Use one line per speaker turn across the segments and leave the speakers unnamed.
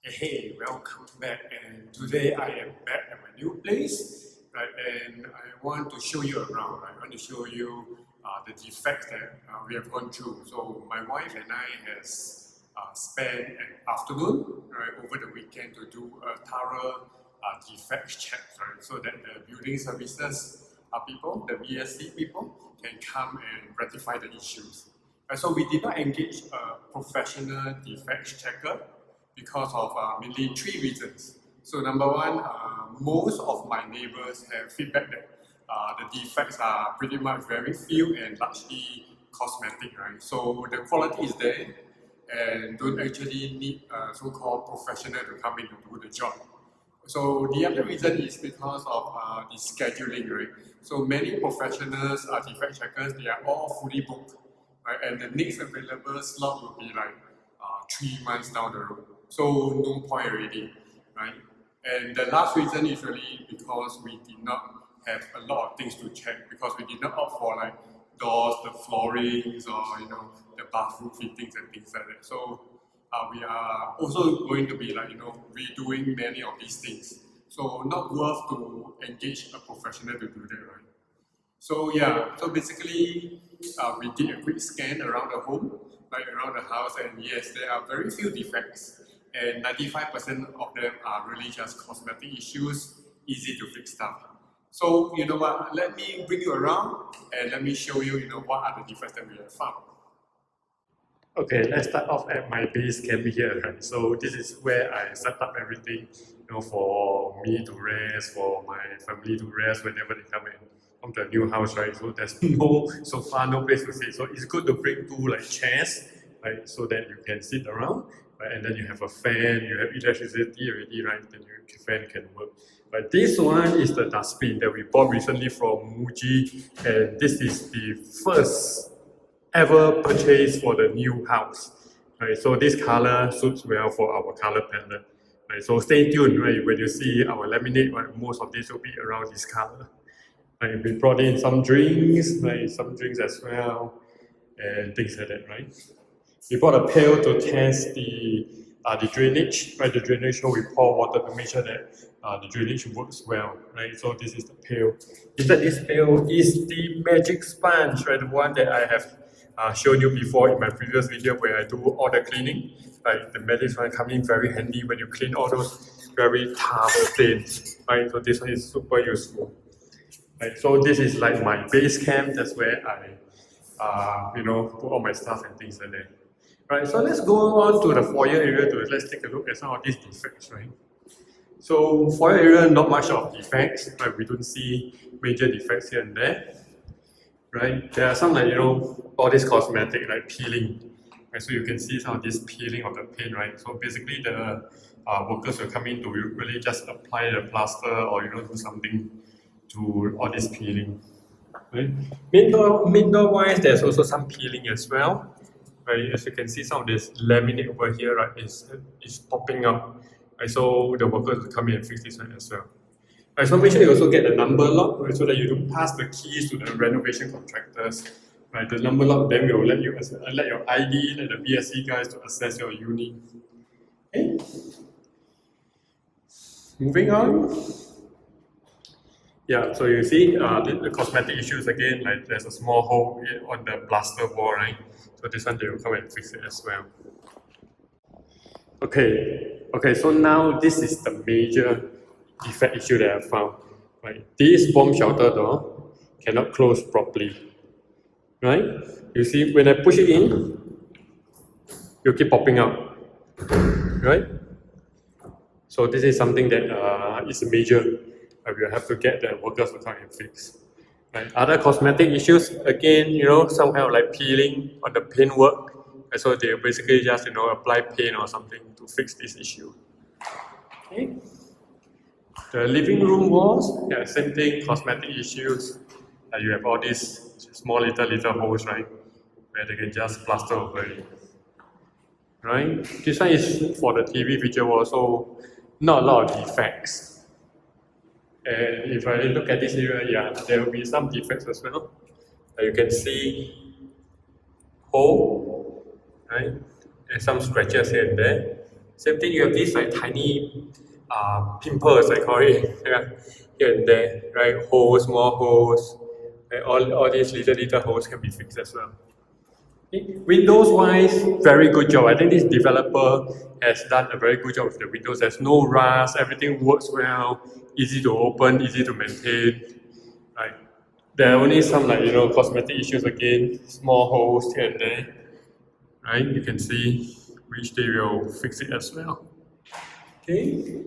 Hey, welcome back, and today I am back at my new place, right? And I want to show you around. Right? I want to show you the defects that we have gone through. So my wife and I has spent an afternoon, right, over the weekend to do a thorough defects check, right? So that the building services people, the VSC people, can come and rectify the issues. Right? So we did not engage a professional defects checker because of mainly three reasons. So number one, most of my neighbors have feedback that the defects are pretty much very few and largely cosmetic, right? So the quality is there and don't actually need a so-called professional to come in to do the job. So the other reason is because of the scheduling, right? So many professionals, defect checkers, they are all fully booked, right? And the next available slot will be like 3 months down the road. So no point already, right? And the last reason is really because we did not have a lot of things to check because we did not opt for like doors, the floorings, or the bathroom fittings and things like that. So we are also going to be like redoing many of these things. So not worth to engage a professional to do that, right? So yeah, so basically we did a quick scan around the home, like around the house, and yes, there are very few defects, and 95% of them are really just cosmetic issues, easy to fix stuff. So you know what, let me bring you around and let me show you, what are the defects that we have found.
Okay, let's start off at my base camp here, right? So this is where I set up everything, for me to rest, for my family to rest whenever they come in from the new house, right? So there's so far no place to sit. So it's good to bring two like chairs, right? So that you can sit around, right? And then you have a fan, you have electricity already, right? Then your fan can work. But this one is the dustbin that we bought recently from Muji, and this is the first ever purchased for the new house. Right, so this color suits well for our color palette. Right, so stay tuned. Right, when you see our laminate, right, most of this will be around this color. Right, we brought in some drinks, right, some drinks as well, and things like that. Right, we brought a pail to test the drainage. Right, the drainage. So we pour water to make sure that the drainage works well. Right, so this is the pail. Inside this pail is the magic sponge. Right, the one that I have shown you before in my previous video where I do all the cleaning. Right, the magic one comes in very handy when you clean all those very tough stains. Right, so this one is super useful. Right, so this is like my base camp. That's where I, put all my stuff and things like that. Right, so let's go on to the foyer area to let's take a look at some of these defects. Right. So foyer area, not much of defects. Right, we don't see major defects here and there. Right, there are some like all this cosmetic like peeling. Right, so you can see some of this peeling of the paint. Right, so basically the workers will come in to really just apply the plaster or do something to all this peeling. Right, main door wise, there's also some peeling as well. Right, as you can see, some of this laminate over here, right, is popping up. Right, so the workers will come in and fix this one as well. Right, so make sure you also get the number lock, right, so that you don't pass the keys to the renovation contractors. Right, the number lock then will let you let your ID, let the BSC guys to access your unit. Okay. Moving on. Yeah, so you see the cosmetic issues again, like there's a small hole on the plaster wall, right? So this one they will come and fix it as well. Okay, so now this is the major defect issue that I found. Right, this bomb shelter door cannot close properly. Right, you see when I push it in, you keep popping out. Right, so this is something that is major. We will have to get the workers to come and fix. Right, other cosmetic issues again, some kind of like peeling on the paintwork. And so they basically just apply paint or something to fix this issue. Okay. The living room walls, yeah, same thing, cosmetic issues. You have all these small little holes, right, where they can just plaster over it. Right, this one is for the TV feature wall, so not a lot of defects. And if I look at this area, yeah, there will be some defects as well. You can see hole, right, and some scratches here and there. Same thing, you have these like tiny pimples, I call it, yeah, here and there, right? Holes, more holes, right? All these little holes can be fixed as well. Okay. Windows wise, very good job. I think this developer has done a very good job with the Windows. There's no rust, everything works well, easy to open, easy to maintain. Right. There are only some like cosmetic issues again, small holes here and there. Right, you can see which they will fix it as well. Okay,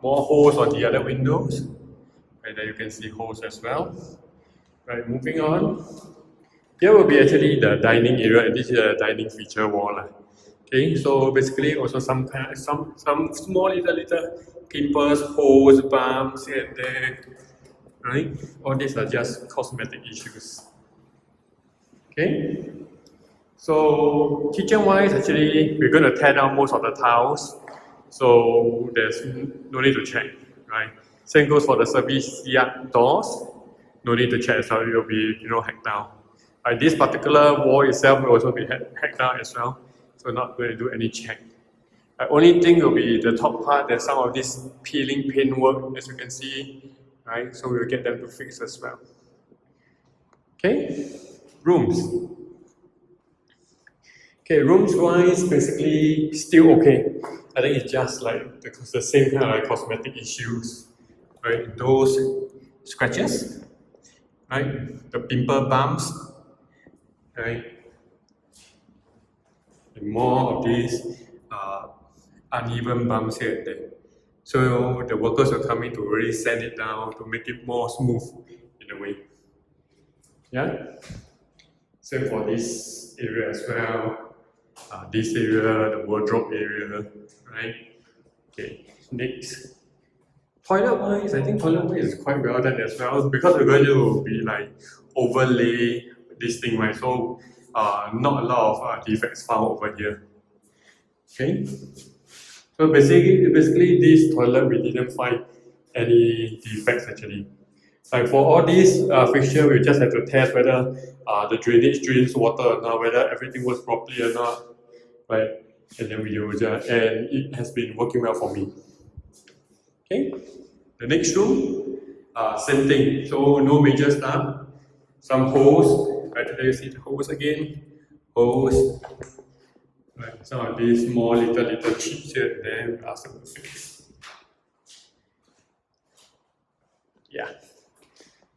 more holes on the other windows. Right, there you can see holes as well. Right, moving on. Here will be actually the dining area, and this is a dining feature wall. Okay, so basically also some small little pimples, holes, bumps here and there. Right, all these are just cosmetic issues. Okay, so kitchen wise, actually we're going to tear down most of the tiles, so there's no need to check, right? Same goes for the service yard doors. No need to check, so it will be hacked down. Right, this particular wall itself will also be hacked down as well, so not going to do any check. Only thing will be the top part. There's some of this peeling paintwork, as you can see, right? So we'll get them to fix as well. Okay, rooms. Okay, rooms wise, basically still okay. I think it's just like the same kind of like cosmetic issues, right? Those scratches, right? The pimple bumps, right? And more of these uneven bumps here and there. So the workers will come in to really sand it down to make it more smooth in a way. Yeah. Same for this area as well. This area, the wardrobe area, right? Okay. Next. Toilet wise, I think toilet wise is quite well done as well, because we're going to be like overlay this thing, right? So not a lot of defects found over here. Okay. So basically this toilet we didn't find any defects actually. Like for all these fixture, we just have to test whether the drainage drains water or not, whether everything works properly or not, right? And then we use it, and it has been working well for me. Okay, the next room, same thing. So no major stuff. Some holes, right? There you see the holes again. Holes. Right. Some of these small little chips here and there we ask them to fix. Yeah.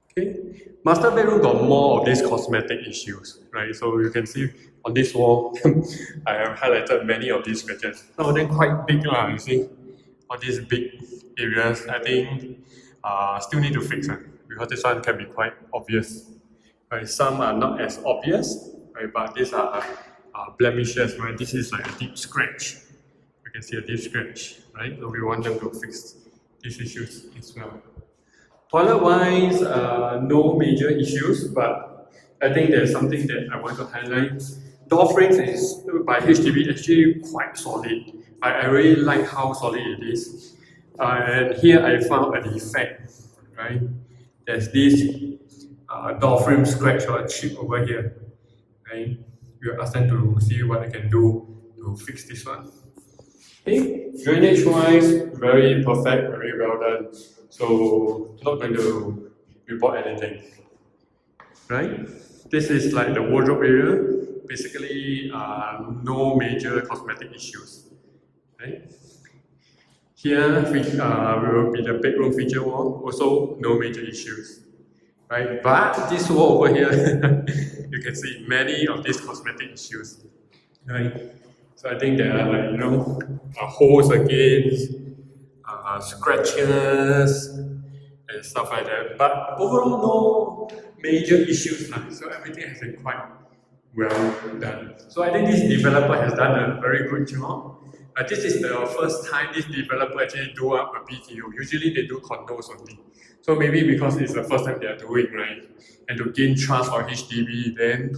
Okay. Master bedroom got more of these cosmetic issues, right? So you can see on this wall, I have highlighted many of these scratches. Some of them quite big, you see. All these big areas, I think still need to fix, because this one can be quite obvious. Right? Some are not as obvious, right? But these are blemishes, right? This is like a deep scratch. You can see a deep scratch, right? So we want them to fix these issues as well. Toilet wise, no major issues, but I think there's something that I want to highlight. Door frames is by HDB actually quite solid. I really like how solid it is. And here I found a defect, right? There's this door frame scratch or chip over here, right? We'll ask them to see what they can do to fix this one. Okay, drainage wise, very perfect, very well done. So not going to report anything, right? This is like the wardrobe area. Basically, no major cosmetic issues, right? Here will be the bedroom feature wall. Also, no major issues, right? But this wall over here, you can see many of these cosmetic issues, right? So I think there are like holes again, scratches and stuff like that. But overall, no major issues. So everything has been quite well done. So I think this developer has done a very good job. This is the first time this developer actually do up a BTO. Usually they do condos only. So maybe because it's the first time they are doing, right? And to gain trust for HDB, then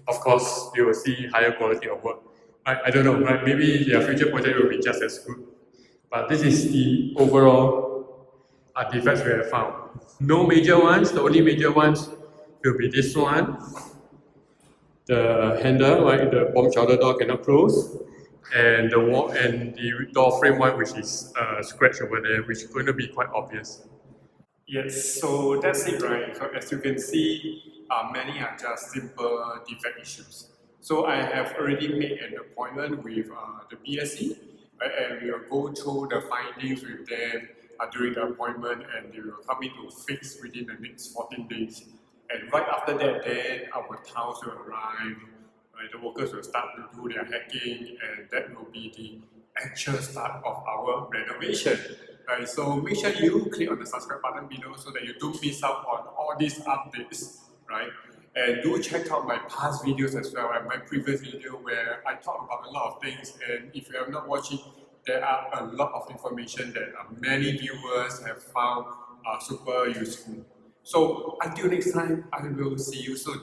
of course you will see higher quality of work. I don't know, right? Maybe their future project will be just as good. But this is the overall defects we have found. No major ones. The only major ones will be this one. The handle, right? The bomb shelter door cannot close. and the wall and the door frame one, which is scratch over there, which is going to be quite obvious.
Yes, so that's it, right? So as you can see, many are just simple defect issues. So I have already made an appointment with the BSC, right, and we will go through the findings with them during the appointment, and they will come in to fix within the next 14 days. And right after that, then our tiles will arrive, right? The workers will start to do their hacking, and that will be the actual start of our renovation. Right, so make sure you click on the subscribe button below so that you don't miss out on all these updates, right? And do check out my past videos as well, and my previous video where I talk about a lot of things. And if you have not watched it, there are a lot of information that many viewers have found super useful. So until next time, I will see you soon.